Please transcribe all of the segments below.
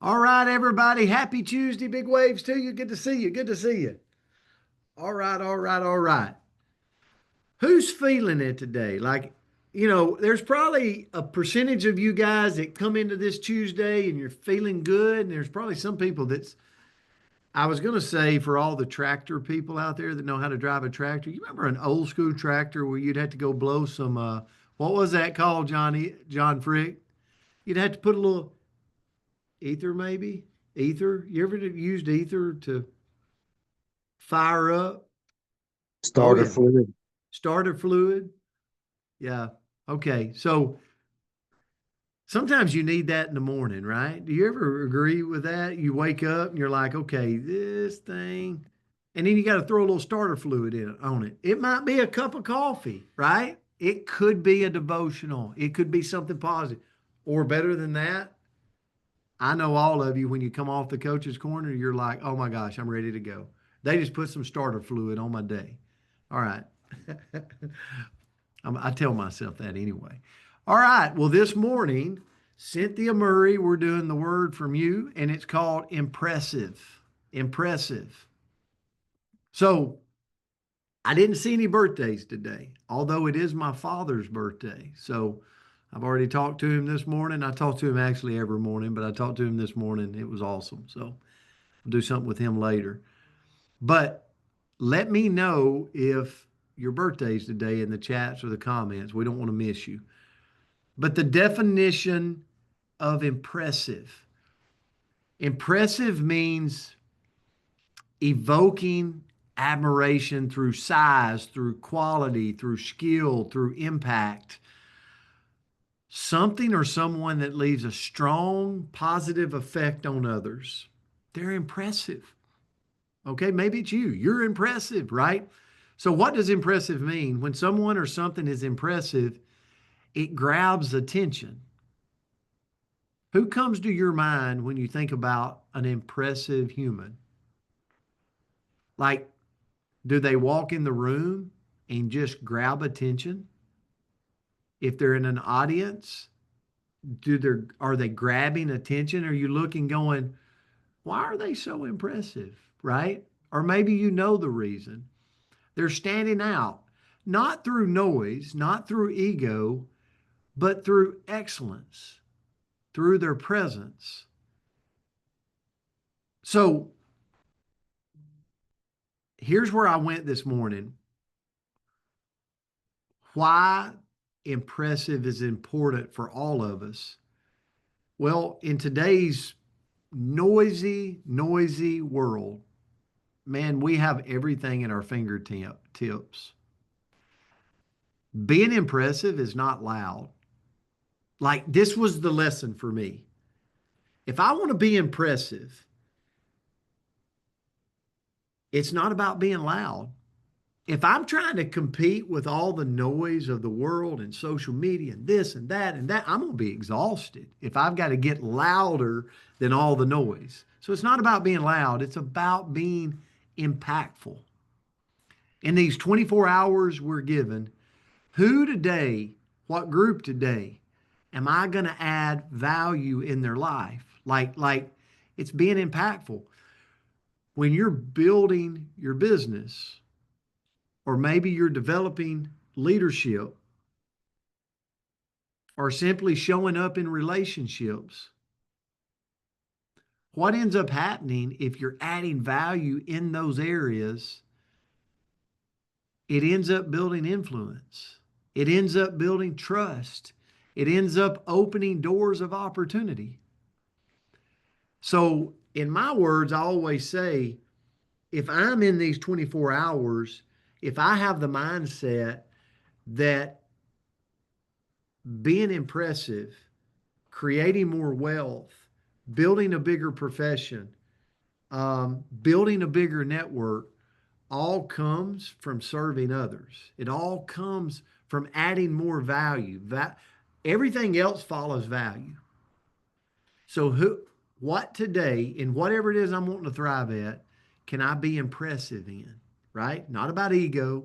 All right, everybody. Happy Tuesday. Big waves to you. Good to see you. Good to see you. All right, all right, all right. Who's feeling it today? There's probably a percentage of you guys that come into this Tuesday and you're feeling good. And there's probably some people I was going to say for all the tractor people out there that know how to drive a tractor, you remember an old school tractor where you'd have to go blow some, what was that called, John Frick? You'd have to put a little ether, maybe? Ether? You ever used ether to fire up? Oh Starter yeah. fluid. Starter fluid. Yeah. Okay. So sometimes you need that in the morning, right? Do you ever agree with that? You wake up and you're like, okay, this thing, and then you got to throw a little starter fluid on it. It might be a cup of coffee, right? It could be a devotional. It could be something positive. Or better than that, I know all of you, when you come off the coach's corner, you're like, oh my gosh, I'm ready to go. They just put some starter fluid on my day. All right. I tell myself that anyway. All right. Well, this morning, Cynthia Murray, we're doing the word from you, and it's called impressive. Impressive. So I didn't see any birthdays today, although it is my father's birthday. So I've already talked to him this morning. I talk to him actually every morning, but I talked to him this morning. It was awesome. So I'll do something with him later. But let me know if your birthday's today in the chats or the comments. We don't want to miss you. But the definition of impressive means evoking admiration through size, through quality, through skill, through impact. Something or someone that leaves a strong positive effect on others. They're impressive. Okay, maybe it's you. You're impressive, right? So, what does impressive mean? When someone or something is impressive, it grabs attention. Who comes to your mind when you think about an impressive human? Like, do they walk in the room and just grab attention? If they're in an audience, are they grabbing attention? Are you looking going, why are they so impressive? Right? Or maybe you know the reason. They're standing out, not through noise, not through ego, but through excellence, through their presence. So here's where I went this morning. Why impressive is important for all of us. Well, in today's noisy world, man, we have everything at our fingertips. Being impressive is not loud. Like, this was the lesson for me. If I want to be impressive, it's not about being loud. If I'm trying to compete with all the noise of the world and social media and this and that, I'm going to be exhausted if I've got to get louder than all the noise. So it's not about being loud, it's about being impactful. In these 24 hours we're given, who today, what group today, am I going to add value in their life? Like it's being impactful. When you're building your business, or maybe you're developing leadership, or simply showing up in relationships, what ends up happening if you're adding value in those areas? It ends up building influence. It ends up building trust. It ends up opening doors of opportunity. So, in my words, I always say, if I'm in these 24 hours, if I have the mindset that being impressive, creating more wealth, building a bigger profession, building a bigger network, all comes from serving others. It all comes from adding more value. Everything else follows value. So what today, in whatever it is I'm wanting to thrive at, can I be impressive in? Right? Not about ego.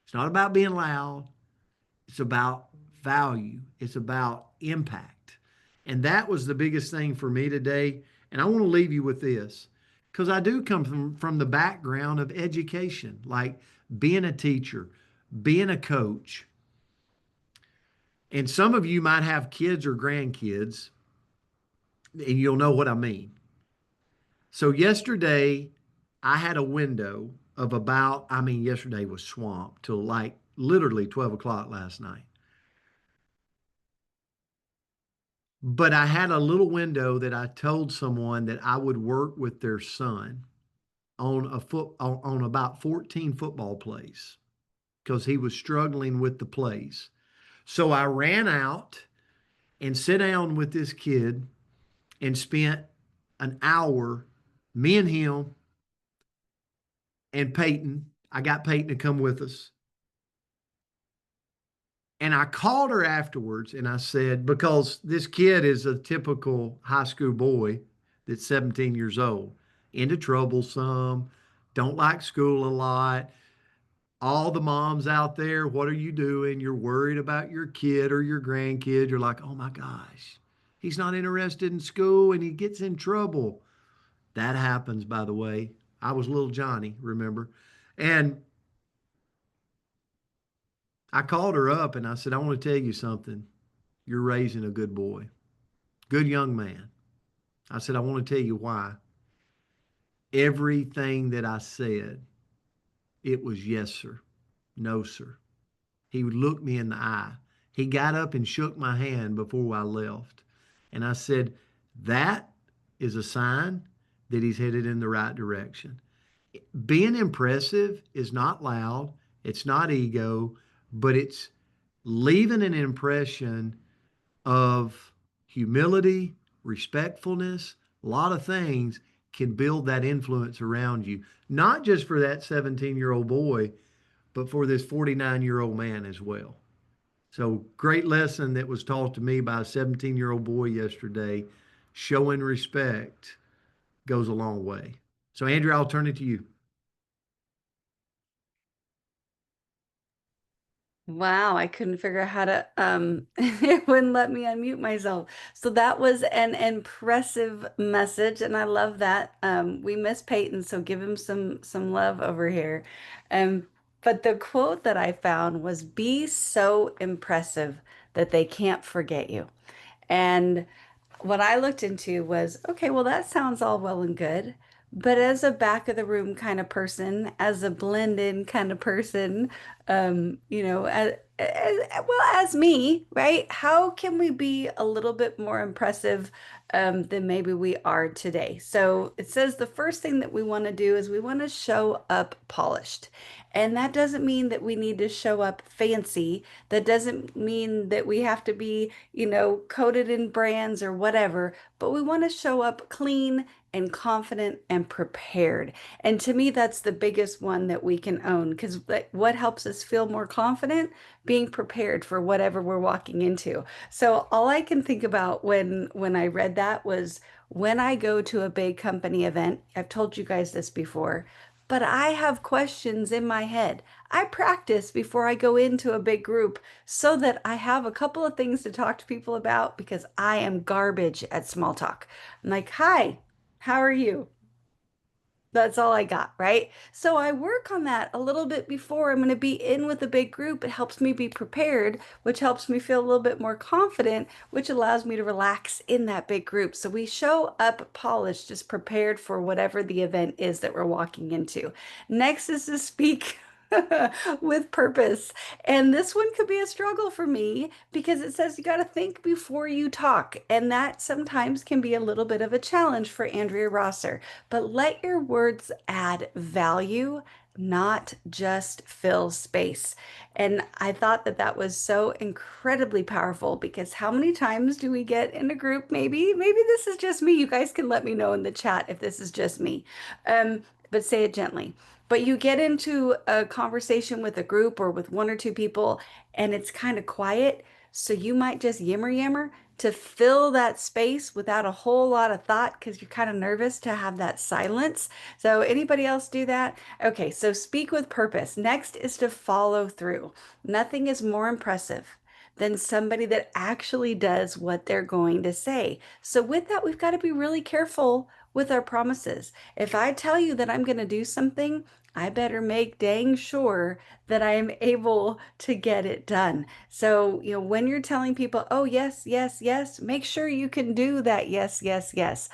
It's not about being loud. It's about value. It's about impact. And that was the biggest thing for me today. And I want to leave you with this because I do come from the background of education, like being a teacher, being a coach. And some of you might have kids or grandkids, and you'll know what I mean. So yesterday, I had a window of about, I mean, yesterday was swamped till like literally 12 o'clock last night. But I had a little window that I told someone that I would work with their son on about 14 football plays because he was struggling with the plays. So I ran out and sat down with this kid and spent an hour, me and him and Peyton. I got Peyton to come with us. And I called her afterwards and I said, because this kid is a typical high school boy that's 17 years old, into trouble some, don't like school a lot. All the moms out there, what are you doing? You're worried about your kid or your grandkid. You're like, oh my gosh, he's not interested in school and he gets in trouble. That happens, by the way. I was little Johnny, remember? And I called her up and I said, I want to tell you something. You're raising a good boy, good young man. I said, I want to tell you why. Everything that I said, it was yes, sir. No, sir. He would look me in the eye. He got up and shook my hand before I left. And I said, that is a sign that he's headed in the right direction. Being impressive is not loud, it's not ego, but it's leaving an impression of humility, respectfulness, a lot of things can build that influence around you, not just for that 17-year-old boy, but for this 49-year-old man as well. So, great lesson that was taught to me by a 17-year-old boy yesterday. Showing respect goes a long way. So, Andrew, I'll turn it to you. Wow, I couldn't figure out how to it wouldn't let me unmute myself. So that was an impressive message and I love that. We miss Peyton, so give him some love over here. But the quote that I found was be so impressive that they can't forget you. And what I looked into was, okay, well, that sounds all well and good. But as a back of the room kind of person, as a blend in kind of person, well, as me, right? How can we be a little bit more impressive than maybe we are today? So it says the first thing that we want to do is we want to show up polished. And that doesn't mean that we need to show up fancy. That doesn't mean that we have to be, coated in brands or whatever, but we want to show up clean and confident and prepared. And to me, that's the biggest one that we can own because what helps us feel more confident? Being prepared for whatever we're walking into. So all I can think about when I read that was when I go to a big company event, I've told you guys this before, but I have questions in my head. I practice before I go into a big group so that I have a couple of things to talk to people about because I am garbage at small talk. I'm like, hi, how are you? That's all I got, right? So I work on that a little bit before I'm going to be in with a big group. It helps me be prepared, which helps me feel a little bit more confident, which allows me to relax in that big group. So we show up polished, just prepared for whatever the event is that we're walking into. Next is to speak with purpose. And this one could be a struggle for me because it says you got to think before you talk. And that sometimes can be a little bit of a challenge for Andrea Rosser. But let your words add value, not just fill space. And I thought that that was so incredibly powerful because how many times do we get in a group? Maybe this is just me. You guys can let me know in the chat if this is just me. But say it gently. But you get into a conversation with a group or with one or two people, and it's kind of quiet. So you might just yammer to fill that space without a whole lot of thought because you're kind of nervous to have that silence. So anybody else do that? Okay, so speak with purpose. Next is to follow through. Nothing is more impressive than somebody that actually does what they're going to say. So, with that, we've got to be really careful with our promises. If I tell you that I'm going to do something, I better make dang sure that I am able to get it done. So, when you're telling people, oh, yes, yes, yes, make sure you can do that. Yes, yes, yes.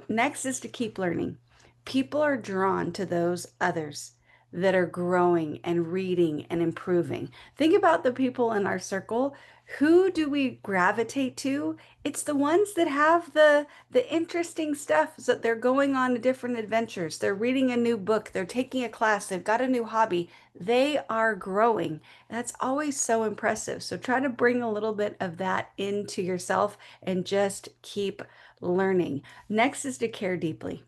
Next is to keep learning. People are drawn to those others that are growing and reading and improving. Think about the people in our circle. Who do we gravitate to? It's the ones that have the interesting stuff so that they're going on different adventures. They're reading a new book, they're taking a class, they've got a new hobby. They are growing. That's always so impressive. So try to bring a little bit of that into yourself and just keep learning. Next is to care deeply.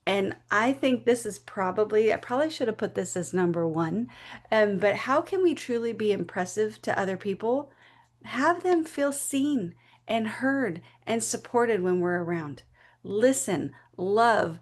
And I think this is probably, I probably should have put this as number one. But how can we truly be impressive to other people? Have them feel seen and heard and supported when we're around. Listen, love,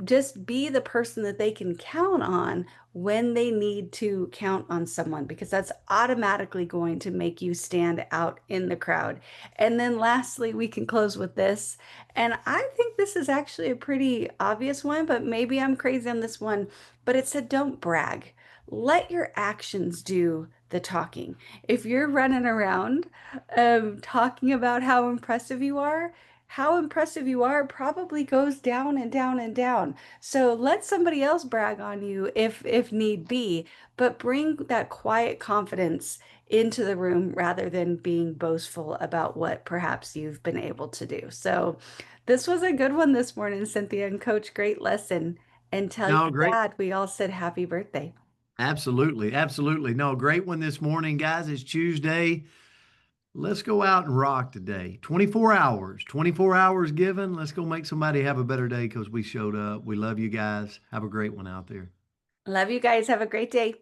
just be the person that they can count on when they need to count on someone, because that's automatically going to make you stand out in the crowd. And then lastly, we can close with this. And I think this is actually a pretty obvious one, but maybe I'm crazy on this one. But it said, don't brag. Let your actions do the talking. If you're running around talking about how impressive you are probably goes down and down and down. So let somebody else brag on you if need be, but bring that quiet confidence into the room rather than being boastful about what perhaps you've been able to do. So this was a good one this morning, Cynthia and Coach. Great lesson. And tell No, your great. dad we all said happy birthday. Absolutely. Absolutely. No, great one this morning, guys. It's Tuesday. Let's go out and rock today. 24 hours given. Let's go make somebody have a better day because we showed up. We love you guys. Have a great one out there. Love you guys. Have a great day.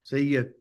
See you.